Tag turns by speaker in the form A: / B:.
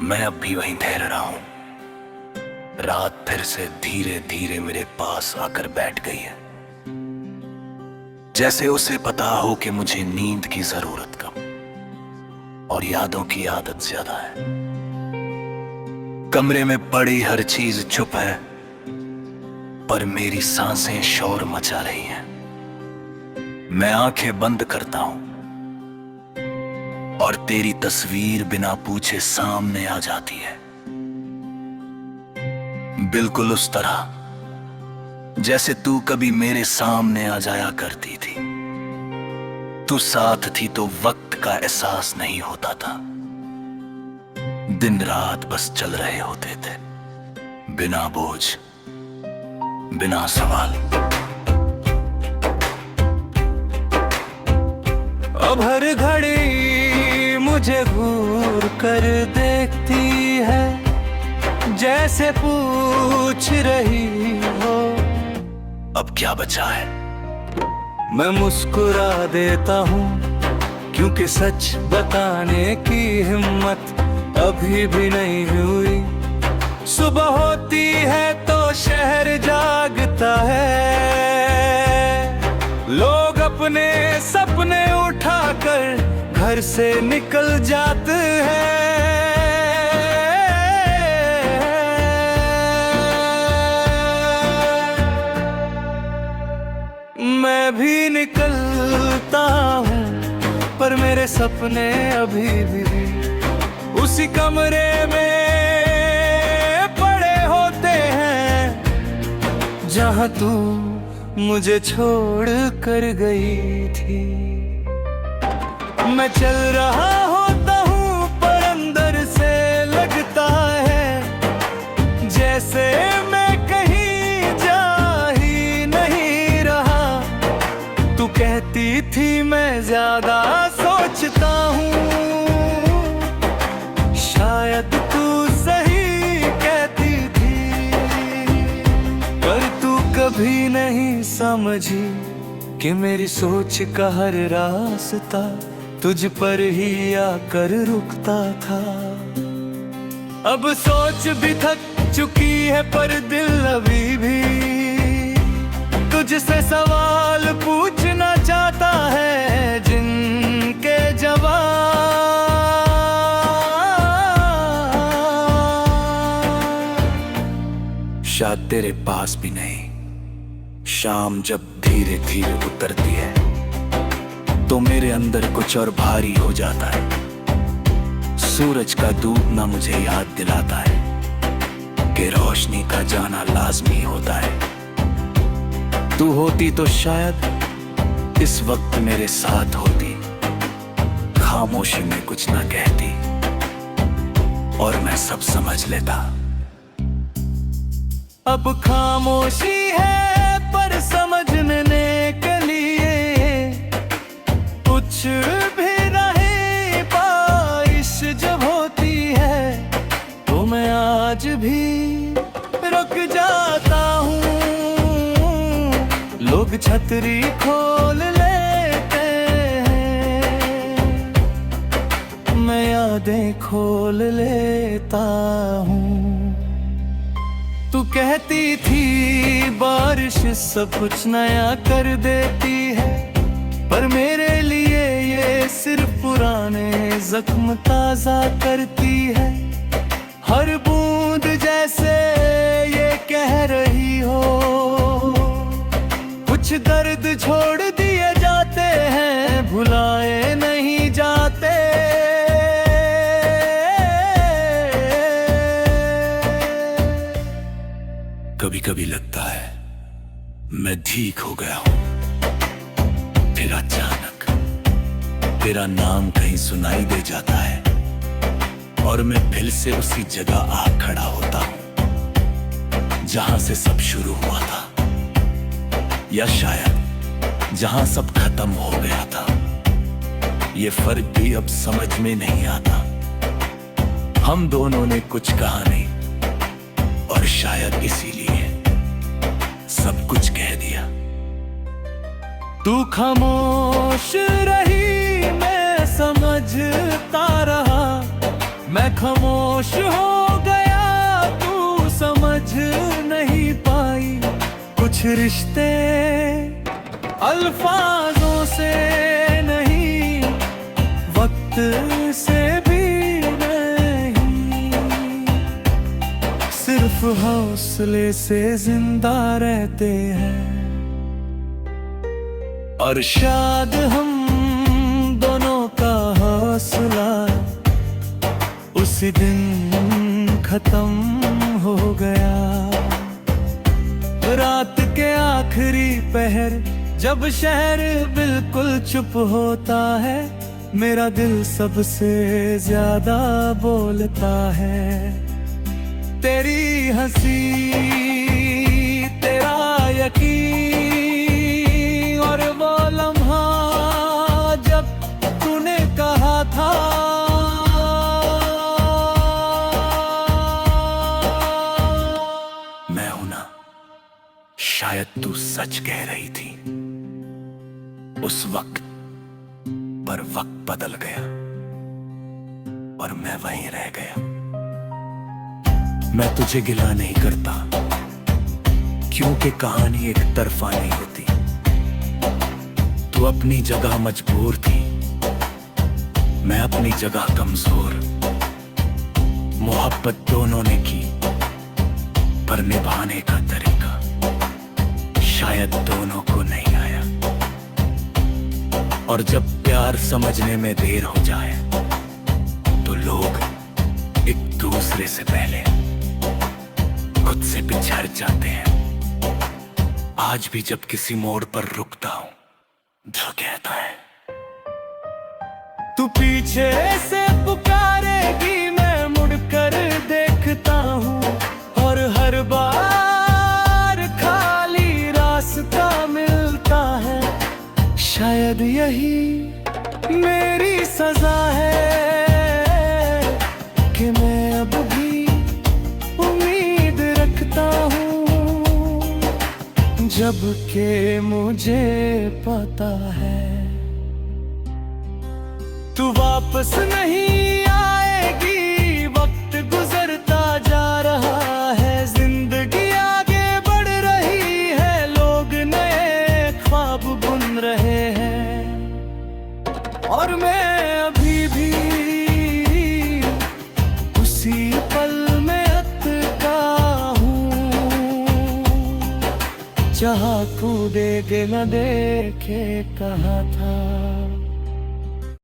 A: मैं अब भी वहीं ठहर रहा हूं। रात फिर से धीरे धीरे मेरे पास आकर बैठ गई है, जैसे उसे पता हो कि मुझे नींद की जरूरत कम और यादों की आदत ज्यादा है। कमरे में पड़ी हर चीज चुप है, पर मेरी सांसें शोर मचा रही हैं। मैं आंखें बंद करता हूं और तेरी तस्वीर बिना पूछे सामने आ जाती है, बिल्कुल उस तरह जैसे तू कभी मेरे सामने आ जाया करती थी। तू साथ थी तो वक्त का एहसास नहीं होता था। दिन रात बस चल रहे होते थे, बिना बोझ, बिना सवाल।
B: अब हर घड़ी मुझे घूर कर देखती है, जैसे पूछ रही हो
A: अब क्या बचा है।
B: मैं मुस्कुरा देता हूँ, क्योंकि सच बताने की हिम्मत अभी भी नहीं हुई। सुबह होती है तो शहर जागता है, लोग अपने सपने उठाकर घर से निकल जाते हैं। मैं भी निकलता हूँ, पर मेरे सपने अभी भी उसी कमरे में पड़े होते हैं, जहाँ तू मुझे छोड़ कर गई थी। मैं चल रहा होता हूँ, पर अंदर से लगता है जैसे मैं कहीं जा ही नहीं रहा। तू कहती थी मैं ज्यादा सोचता हूँ, शायद तू सही कहती थी, पर तू कभी नहीं समझी कि मेरी सोच का हर रास्ता तुझ पर ही आकर रुकता था। अब सोच भी थक चुकी है, पर दिल अभी भी तुझसे सवाल पूछना चाहता है, जिनके जवाब
A: शायद तेरे पास भी नहीं। शाम जब धीरे धीरे उतरती है तो मेरे अंदर कुछ और भारी हो जाता है। सूरज का डूबना मुझे याद दिलाता है कि रोशनी का जाना लाजमी होता है। तू होती तो शायद इस वक्त मेरे साथ होती, खामोशी में कुछ ना कहती और मैं सब समझ लेता।
B: अब खामोशी है, पर समझने के लिए कुछ भी नहीं। बारिश जब होती है तो मैं आज भी रुक जाता हूँ। लोग छतरी खोल लेते हैं, मैं यादें खोल लेता हूँ। तू कहती थी बारिश सब कुछ नया कर देती है, पर मेरे लिए ये सिर्फ पुराने जख्म ताजा करती है। हर बूंद जैसे ये कह रही हो, कुछ दर्द छोड़ दिए जाते हैं, भुलाए नहीं जाते।
A: कभी कभी लगता है मैं ठीक हो गया हूं, फिर अचानक तेरा नाम कहीं सुनाई दे जाता है और मैं फिर से उसी जगह आ खड़ा होता हूं जहां से सब शुरू हुआ था, या शायद जहां सब खत्म हो गया था। ये फर्क भी अब समझ में नहीं आता। हम दोनों ने कुछ कहा नहीं और शायद इसीलिए सब कुछ कह दिया।
B: तू खामोश रही, मैं समझता रहा। मैं खामोश हो गया, तू समझ नहीं पाई कुछ रिश्ते अल्फाजों से नहीं, वक्त से भी नहीं, सिर्फ हौसले से जिंदा रहते हैं। और शायद हम दोनों का हौसला उसी दिन खत्म हो गया। रात के आखिरी पहर जब शहर बिल्कुल चुप होता है, मेरा दिल सबसे ज्यादा बोलता है। तेरी हंसी, तेरा यकीन और वो लम्हा जब तूने कहा था मैं हूं ना, शायद तू सच कह रही थी उस वक्त, पर वक्त बदल गया और मैं वहीं रह गया। मैं तुझे गिला नहीं करता, क्योंकि कहानी एक तरफा नहीं होती। तू अपनी जगह मजबूर थी, मैं अपनी जगह कमजोर। मोहब्बत दोनों ने की, पर निभाने का तरीका शायद दोनों को नहीं आया। और जब प्यार समझने में देर हो जाए, तो लोग एक दूसरे से पहले खुद से बिछड़ जाते हैं। आज भी जब किसी मोड़ पर रुकता हूं, जो कहता है तू पीछे से पुकारेगी, मैं मुड़कर देखता हूं और हर बार खाली रास्ता मिलता है। शायद यही मेरी सजा है कि मैं अब भी उम्मीद रखता हूँ, जब के मुझे पता है तू वापस नहीं आएगी। वक्त गुजरता जा रहा है, जिंदगी आगे बढ़ रही है, लोग नए ख्वाब बुन रहे हैं, और मैं अभी भी उसी पल में अटका हूँ, जहाँ तू देखे न देखे कहा था।